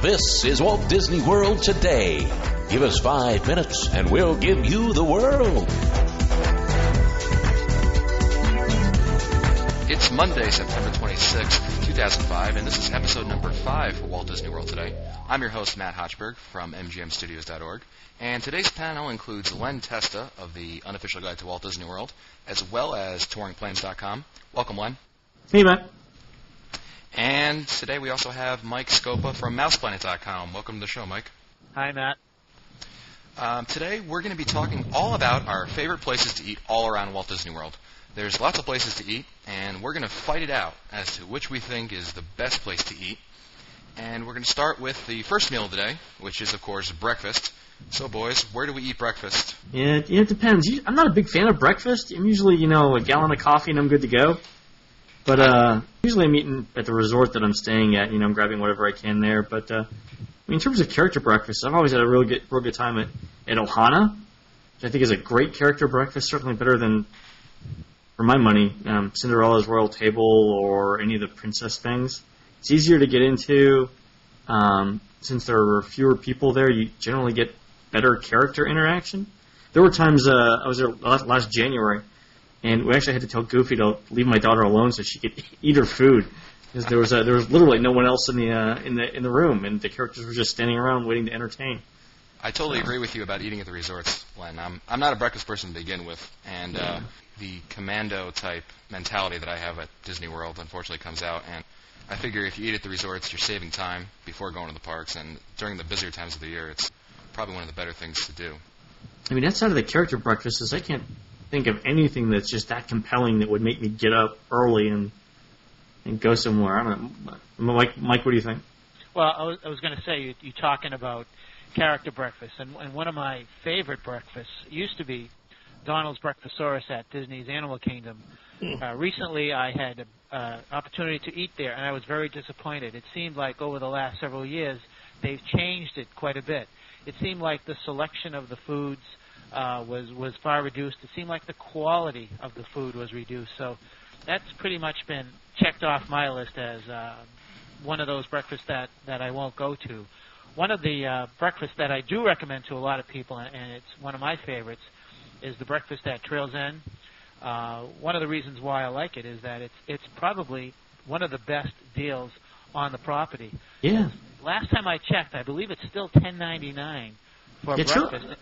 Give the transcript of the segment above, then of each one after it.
This is Walt Disney World Today. Give us 5 minutes and we'll give you the world. It's Monday, September 26th, 2005, and this is episode number 5 for Walt Disney World Today. I'm your host, Matt Hochberg from MGMstudios.org, and today's panel includes Len Testa of the Unofficial Guide to Walt Disney World, as well as TouringPlanes.com. Welcome, Len. Hey, Matt. And today we also have Mike Scopa from MousePlanet.com. Welcome to the show, Mike. Hi, Matt. Today we're going to be talking all about our favorite places to eat all around Walt Disney World. There's lots of places to eat, and we're going to fight it out as to which we think is the best place to eat. And we're going to start with the first meal of the day, which is, of course, breakfast. So, boys, where do we eat breakfast? Yeah, it depends. I'm not a big fan of breakfast. I'm usually, a gallon of coffee and I'm good to go. But usually I'm eating at the resort that I'm staying at. I'm grabbing whatever I can there. But in terms of character breakfast, I've always had a real good time at Ohana, which I think is a great character breakfast, certainly better than, for my money, Cinderella's Royal Table or any of the princess things. It's easier to get into. Since there are fewer people there, you generally get better character interaction. There were times I was there last January, and we actually had to tell Goofy to leave my daughter alone so she could eat her food, because there was literally no one else in the room, and the characters were just standing around waiting to entertain. I totally agree with you about eating at the resorts, Len. I'm not a breakfast person to begin with, and the commando type mentality that I have at Disney World unfortunately comes out, and I figure if you eat at the resorts, you're saving time before going to the parks, and during the busier times of the year, it's probably one of the better things to do. Outside of the character breakfasts, I can't think of anything that's just that compelling that would make me get up early and go somewhere. I don't know. Mike, what do you think? Well, I was going to say, you're talking about character breakfast, and one of my favorite breakfasts used to be Donald's Breakfastosaurus at Disney's Animal Kingdom. Recently, I had an opportunity to eat there, and I was very disappointed. It seemed like over the last several years, they've changed it quite a bit. It seemed like the selection of the foods was far reduced. It seemed like the quality of the food was reduced. So that's pretty much been checked off my list as one of those breakfasts that I won't go to. One of the breakfasts that I do recommend to a lot of people, and it's one of my favorites, is the breakfast at Trails End. One of the reasons why I like it is that it's probably one of the best deals on the property. Yeah. Last time I checked, I believe it's still $10.99 for breakfast. Sure.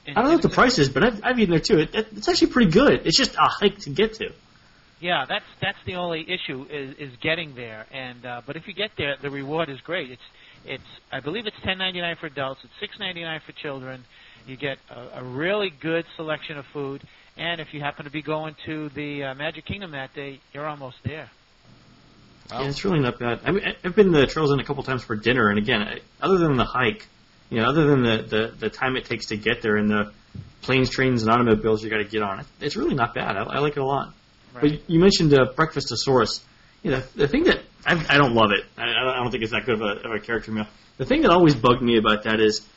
I don't know what the price is, but I've eaten there too. It's actually pretty good. It's just a hike to get to. Yeah, that's the only issue is getting there. And but if you get there, the reward is great. It's I believe it's $10.99 for adults. It's $6.99 for children. You get a really good selection of food, and if you happen to be going to the Magic Kingdom that day, you're almost there. Yeah, it's really not bad. I've been to Trails End a couple times for dinner, and again, other than the hike, other than the time it takes to get there and the planes, trains, and automobiles you got to get on, it's really not bad. I like it a lot. Right. But you mentioned Breakfastosaurus. The thing that I don't love it. I don't think it's that good of a character meal. The thing that always bugged me about that is,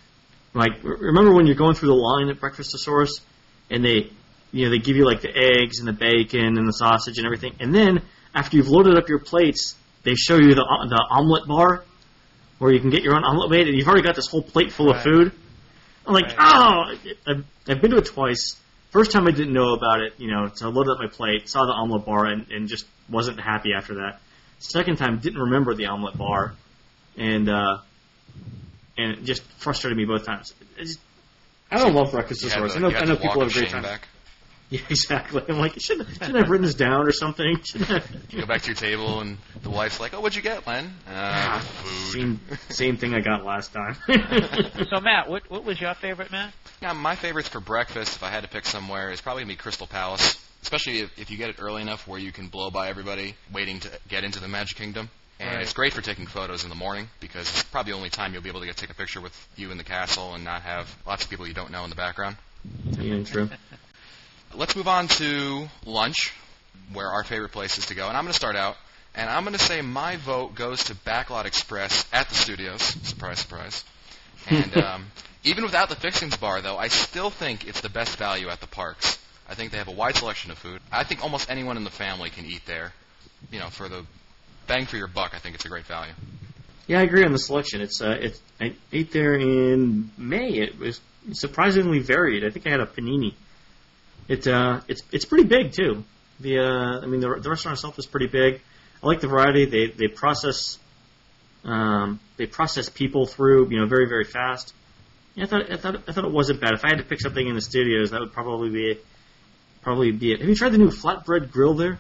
like, remember when you're going through the line at Breakfastosaurus, and they give you like the eggs and the bacon and the sausage and everything, and then after you've loaded up your plates, they show you the omelet bar, where you can get your own omelet made, and you've already got this whole plate full of food. I'm like, I've been to it twice. First time I didn't know about it, so I loaded up my plate, saw the omelet bar, and just wasn't happy after that. Second time, didn't remember the omelet bar, and it just frustrated me both times. I don't love Breakfastosaurus. I know people have a great time. Back. Yeah, exactly. I'm like, shouldn't I have written this down or something? You go back to your table, and the wife's like, "Oh, what'd you get, Len?" Food. Same thing I got last time. So, Matt, what was your favorite, Matt? Yeah, my favorites for breakfast, if I had to pick somewhere, is probably going to be Crystal Palace, especially if you get it early enough where you can blow by everybody waiting to get into the Magic Kingdom. And It's great for taking photos in the morning, because it's probably the only time you'll be able to take a picture with you in the castle and not have lots of people you don't know in the background. Yeah, true. Let's move on to lunch, where our favorite place is to go. And I'm going to start out, and I'm going to say my vote goes to Backlot Express at the studios. Surprise, surprise. And even without the fixings bar, though, I still think it's the best value at the parks. I think they have a wide selection of food. I think almost anyone in the family can eat there. For the bang for your buck, I think it's a great value. Yeah, I agree on the selection. I ate there in May. It was surprisingly varied. I think I had a panini. It's pretty big too. The restaurant itself is pretty big. I like the variety. They process people through very very fast. Yeah, I thought it wasn't bad. If I had to pick something in the studios, that would probably be it. Have you tried the new flatbread grill there?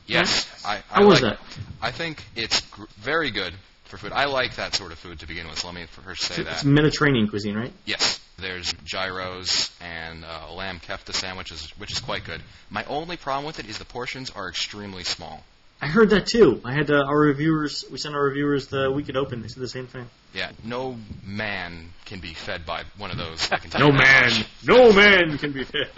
Yes. How was that? I think it's very good for food. I like that sort of food to begin with, so let me first say that. It's Mediterranean cuisine, right? Yes. There's gyros and a lamb kefta sandwich, which is quite good. My only problem with it is the portions are extremely small. I heard that too. I had we sent our reviewers the week it opened. They said the same thing. Yeah, no man can be fed by one of those. I can tell no you that man, much. no man can be fed.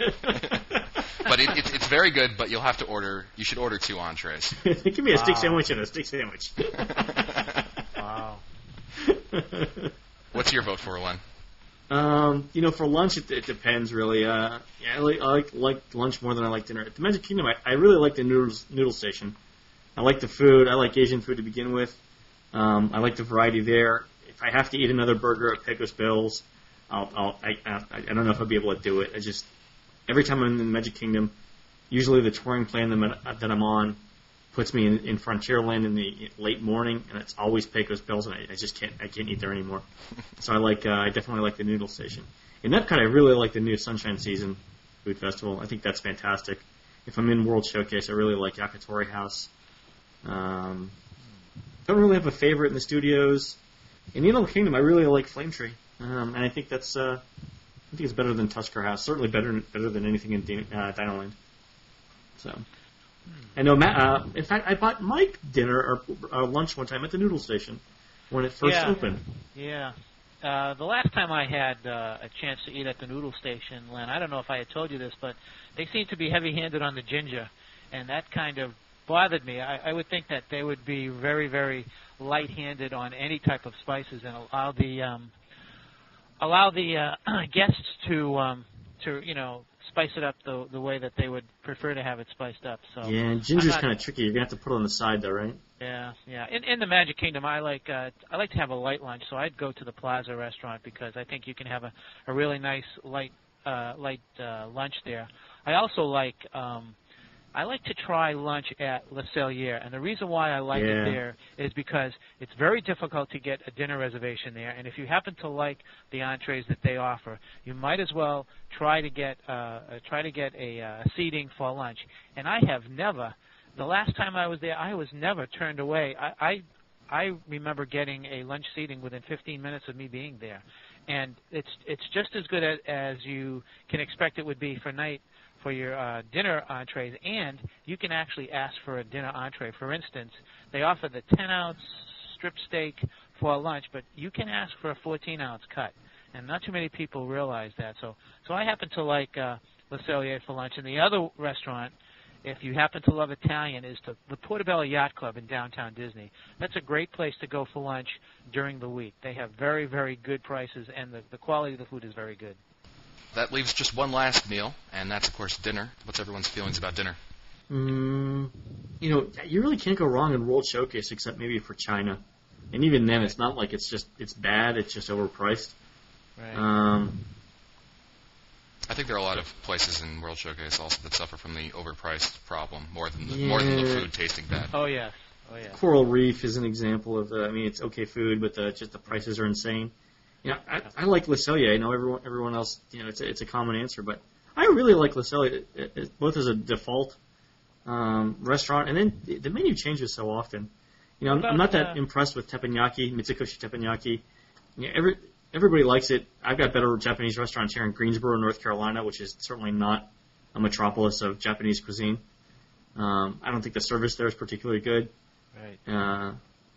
But it's very good. But you'll have to order. You should order 2 entrees. Give me a steak sandwich and a steak sandwich. Wow. What's your vote for, Len? For lunch it depends really. I like lunch more than I like dinner. At the Magic Kingdom, I really like the noodle station. I like the food. I like Asian food to begin with. I like the variety there. If I have to eat another burger at Pecos Bills, I don't know if I'll be able to do it. Every time I'm in the Magic Kingdom, usually the touring plan that I'm on puts me in Frontierland in the late morning, and it's always Pecos Bills, and I just can't eat there anymore. So I definitely like the noodle station. In Epcot, I really like the new Sunshine Season Food Festival. I think that's fantastic. If I'm in World Showcase, I really like Yakitori House. Don't really have a favorite in the studios. In the Animal Kingdom, I really like Flame Tree, and I think it's better than Tusker House. Certainly better than anything in Dinoland. So, I know in fact, I bought Mike dinner or lunch one time at the Noodle Station when it first opened. Yeah. The last time I had a chance to eat at the Noodle Station, Len, I don't know if I had told you this, but they seem to be heavy-handed on the ginger, and that kind of bothered me. I would think that they would be very, very light-handed on any type of spices and allow the guests to spice it up the way that they would prefer to have it spiced up. So yeah, and ginger's kind of tricky. You're gonna have to put it on the side, though, right? Yeah. In the Magic Kingdom, I like to have a light lunch, so I'd go to the Plaza restaurant because I think you can have a really nice light lunch there. I also like to try lunch at Le Cellier, and the reason why I like it there is because it's very difficult to get a dinner reservation there, and if you happen to like the entrees that they offer, you might as well try to get a seating for lunch. And I have never, the last time I was there, I was never turned away. I remember getting a lunch seating within 15 minutes of me being there, and it's just as good as you can expect it would be for your dinner entrees, and you can actually ask for a dinner entree. For instance, they offer the 10-ounce strip steak for lunch, but you can ask for a 14-ounce cut, and not too many people realize that. So I happen to like Le Cellier for lunch. And the other restaurant, if you happen to love Italian, is the Portobello Yacht Club in downtown Disney. That's a great place to go for lunch during the week. They have very, very good prices, and the quality of the food is very good. That leaves just one last meal, and that's, of course, dinner. What's everyone's feelings about dinner? You really can't go wrong in World Showcase except maybe for China. And even then, it's not like it's bad, it's just overpriced. Right. I think there are a lot of places in World Showcase also that suffer from the overpriced problem more than the food tasting bad. Oh, yes. Coral Reef is an example of it's okay food, but just the prices are insane. I like Le Cellier. I know everyone else. It's a common answer, but I really like Le Cellier, both as a default restaurant, and then the menu changes so often. I'm not that impressed with teppanyaki, Mitsukoshi teppanyaki. Everybody likes it. I've got better Japanese restaurants here in Greensboro, North Carolina, which is certainly not a metropolis of Japanese cuisine. I don't think the service there is particularly good. Right. I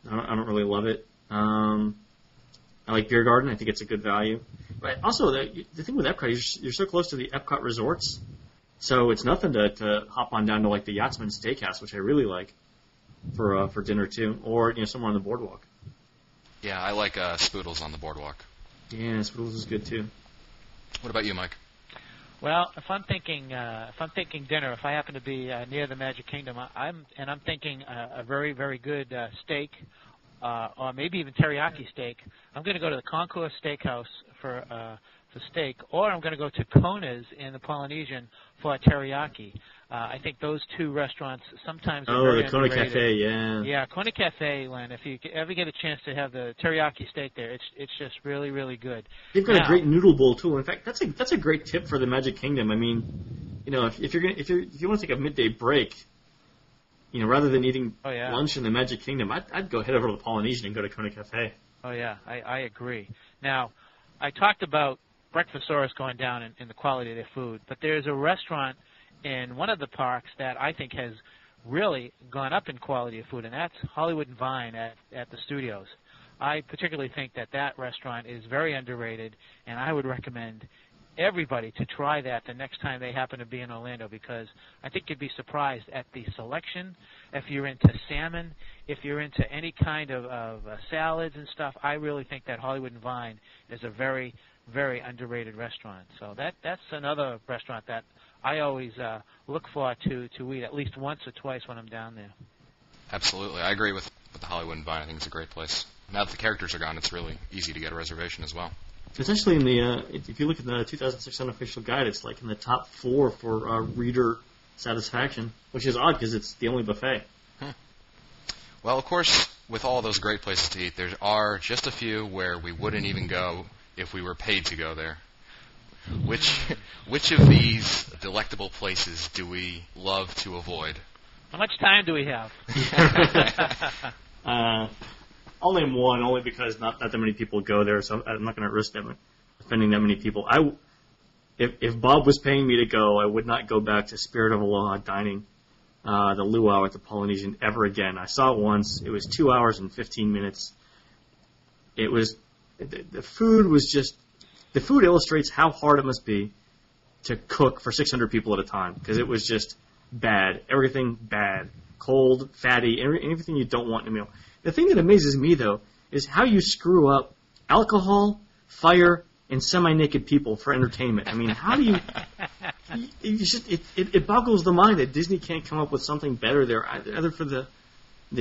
don't really love it. I like Beer Garden. I think it's a good value. But also, the thing with Epcot, you're so close to the Epcot resorts, so it's nothing to hop on down to like the Yachtsman Steakhouse, which I really like for dinner too, or somewhere on the boardwalk. Yeah, I like Spoodles on the boardwalk. Yeah, Spoodles is good too. What about you, Mike? Well, if I'm thinking dinner, if I happen to be near the Magic Kingdom, I'm thinking a very, very good steak or maybe even teriyaki steak, I'm going to go to the Concourse Steakhouse for steak, or I'm going to go to Kona's in the Polynesian for teriyaki. I think those two restaurants sometimes are very the Kona underrated. Cafe, yeah. Yeah, Kona Cafe, Len. If you ever get a chance to have the teriyaki steak there, it's just really, really good. They've got a great noodle bowl too. In fact, that's a great tip for the Magic Kingdom. I mean, if you want to take a midday break, rather than eating lunch in the Magic Kingdom, I'd go head over to the Polynesian and go to Kona Cafe. Oh yeah, I agree. Now, I talked about Breakfastosaurus going down in the quality of their food, but there's a restaurant in one of the parks that I think has really gone up in quality of food, and that's Hollywood and Vine at the studios. I particularly think that restaurant is very underrated, and I would recommend everybody to try that the next time they happen to be in Orlando, because I think you'd be surprised at the selection. If you're into salmon, if you're into any kind of salads and stuff, I really think that Hollywood and Vine is a very, very underrated restaurant. So that's another restaurant that I always look for to eat at least once or twice when I'm down there. Absolutely. I agree with the Hollywood and Vine. I think it's a great place. Now that the characters are gone, it's really easy to get a reservation as well. It's actually in the, if you look at the 2006 unofficial guide, it's like in the top 4 for reader satisfaction, which is odd because it's the only buffet. Well, of course, with all those great places to eat, there are just a few where we wouldn't even go if we were paid to go there. Which of these delectable places do we love to avoid? How much time do we have? I'll name one, only because not that many people go there, so I'm not going to risk offending that many people. If Bob was paying me to go, I would not go back to Spirit of Aloha Dining, the luau at the Polynesian, ever again. I saw it once. It was 2 hours and 15 minutes. It was the food was just. The food illustrates how hard it must be to cook for 600 people at a time, because it was just bad. Everything bad. Cold, fatty, anything you don't want in a meal. The thing that amazes me, though, is how you screw up alcohol, fire, and semi-naked people for entertainment. I mean, how do you... It boggles the mind that Disney can't come up with something better there. Either for the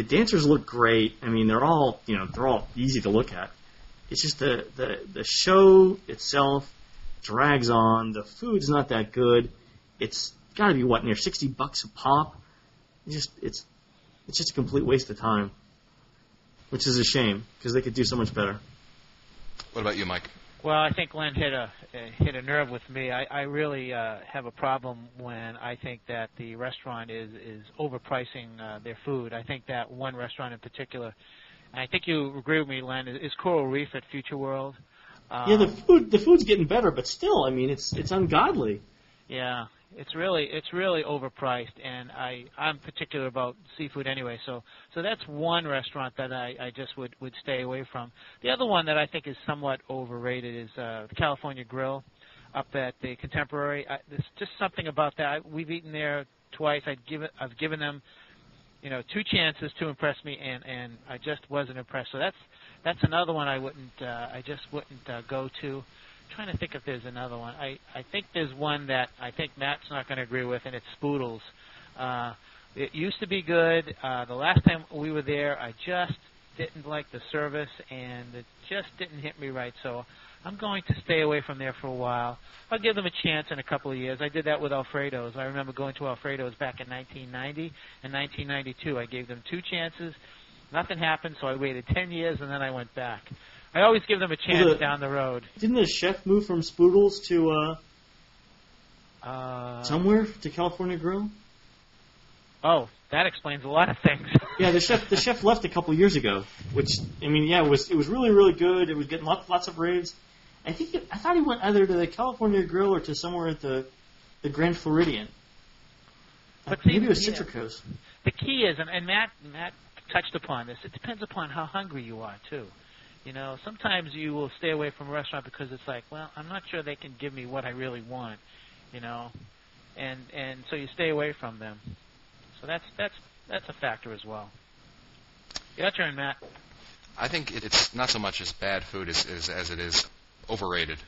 dancers look great. I mean, they're all easy to look at. It's just the show itself drags on. The food's not that good. It's got to be near $60 a pop. It's just a complete waste of time, which is a shame because they could do so much better. What about you, Mike? Well, I think Len hit a nerve with me. I really have a problem when I think that the restaurant is overpricing their food. I think that one restaurant in particular. I think you agree with me, Len, is Coral Reef at Future World. Yeah, the food's getting better, but still, I mean, it's ungodly. Yeah, it's really overpriced, and I'm particular about seafood anyway. So that's one restaurant that I just would stay away from. The other one that I think is somewhat overrated is the California Grill up at the Contemporary. There's just something about that. We've eaten there twice. I've given them 2 chances to impress me, and I just wasn't impressed. So that's another one I just wouldn't go to. I'm trying to think if there's another one. I think there's one that I think Matt's not going to agree with, and it's Spoodles. It used to be good. The last time we were there, I just didn't like the service, and it just didn't hit me right. So I'm going to stay away from there for a while. I'll give them a chance in a couple of years. I did that with Alfredo's. I remember going to Alfredo's back in 1990 and 1992. I gave them 2 chances. Nothing happened, so I waited 10 years, and then I went back. I always give them a chance down the road. Didn't the chef move from Spoodles to somewhere, to California Grill? Oh, that explains a lot of things. Yeah, the chef left a couple years ago, which, I mean, yeah, it was really, really good. It was getting lots of raves. I thought he went either to the California Grill or to somewhere at the Grand Floridian. But maybe it was Citricos. The key is, and Matt touched upon this, it depends upon how hungry you are, too. Sometimes you will stay away from a restaurant because it's like, well, I'm not sure they can give me what I really want, and so you stay away from them. So that's a factor as well. Your turn, Matt. I think it's not so much as bad food as it is overrated.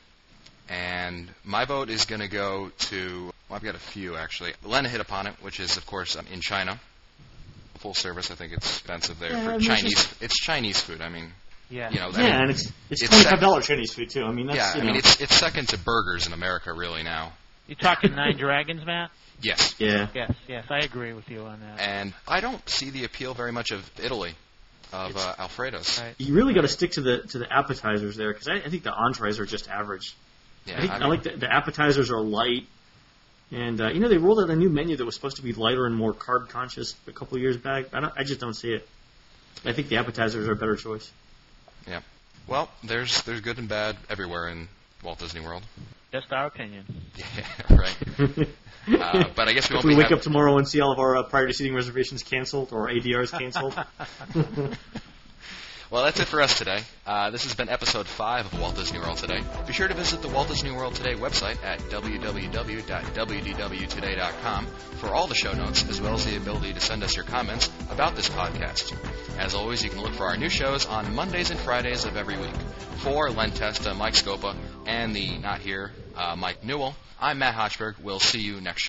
And my vote is going to go to, well, I've got a few, actually. Len hit upon it, which is, of course, in China. full service. I think it's expensive there Yeah, for I mean, Chinese. It's Chinese food. I mean, Yeah. you know, and it's it's $25 Chinese food too. I mean, that's yeah, I you mean, know. it's second to burgers in America really now. You talking Nine Dragons, Matt? Yes. Yeah. Yes, I agree with you on that. And I don't see the appeal very much of Italy, of Alfredo's. Right. You really got to stick to the appetizers there because I think the entrees are just average. Yeah, I like the appetizers are light, and they rolled out a new menu that was supposed to be lighter and more carb conscious a couple of years back. I just don't see it. I think the appetizers are a better choice. Yeah. Well, there's good and bad everywhere in Walt Disney World. Just our opinion. Yeah, right. But I guess we If won't we be wake up tomorrow and see all of our prior to seating reservations canceled or ADRs canceled. Well, that's it for us today. This has been episode 5 of Walt Disney World Today. Be sure to visit the Walt Disney World Today website at www.wdwtoday.com for all the show notes, as well as the ability to send us your comments about this podcast. As always, you can look for our new shows on Mondays and Fridays of every week. For Len Testa, Mike Scopa, and the not here, Mike Newell, I'm Matt Hochberg. We'll see you next